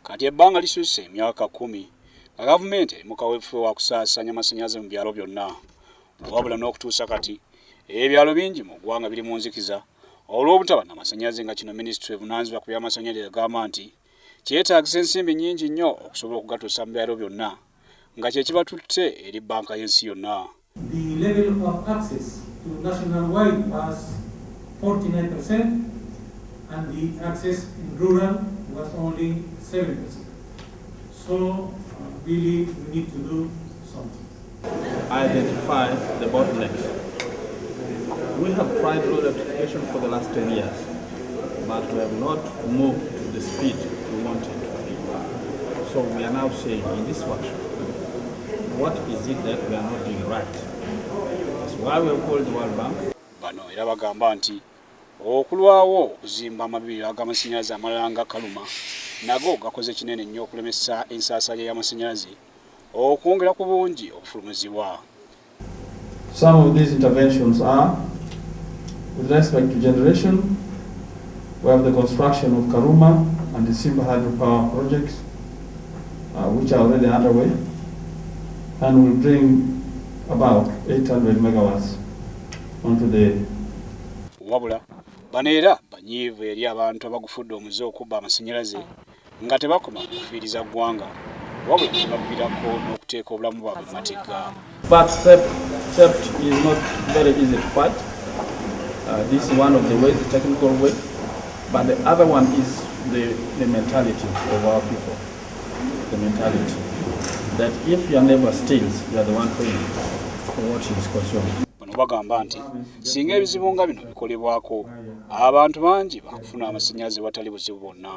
kati ebbanga lisusse emyaka 10 nga gavumenti eri mu kaweefube wa kusasaanya amasanyalaze mu byalo byonna, wabula n'okutuusa kati ebyalo bingi mu ggwanga biri mu nzikiza olw'obutaba n'amasanyalaze nga kino minisitule evunanyizibwa ku byamasanyalaze egamba nti kyetagisa ensimbi nyingi nnyo okusobola okugatuusa mu byalo byonna nga kye kibatutte eri bbanka y'ensi yonna. The level of access to national-wide was 49% and the access in rural was only 7%. So really we need to do something. Identify the bottlenecks. We have tried road electrification for the last 10 years, but we have not moved to the speed we wanted to be. So we are now saying in this workshop, what is it that we are not doing right? That's why we have called the World Bank. Bano era bagamba nti okulwawo okuzimba amabiri ag'amasanyalaze amalala nga kaluma nago gakoze kinene nnyo okulemesa ensaasaanya y'amasanyalaze okwongera ku bungi okufulumizibwa. Some of these interventions are with respect to generation. We have the construction of Karuma and the Simba hydropower projects, which are already underway, and will bring about 800 megawatts onto the. Wabula bano era banyiivu eri abantu abagufudde omuze okubba amasanyalaze nga tebakoma kufiiriza ggwanga wabula tebaviirako n'okuteeka obulamu bwabwe mu mateeka. But theft is not very easy to fight. This is one of the ways, the technical way. But the other one is the mentality of our people. The mentality that if your neighbor steals, you are the one paying for what he is consuming. Bano bagamba nti singa ebizibu nga bino bikolebwako abantu bangi bakufuna amasanyalaze watali buzibu bwonna.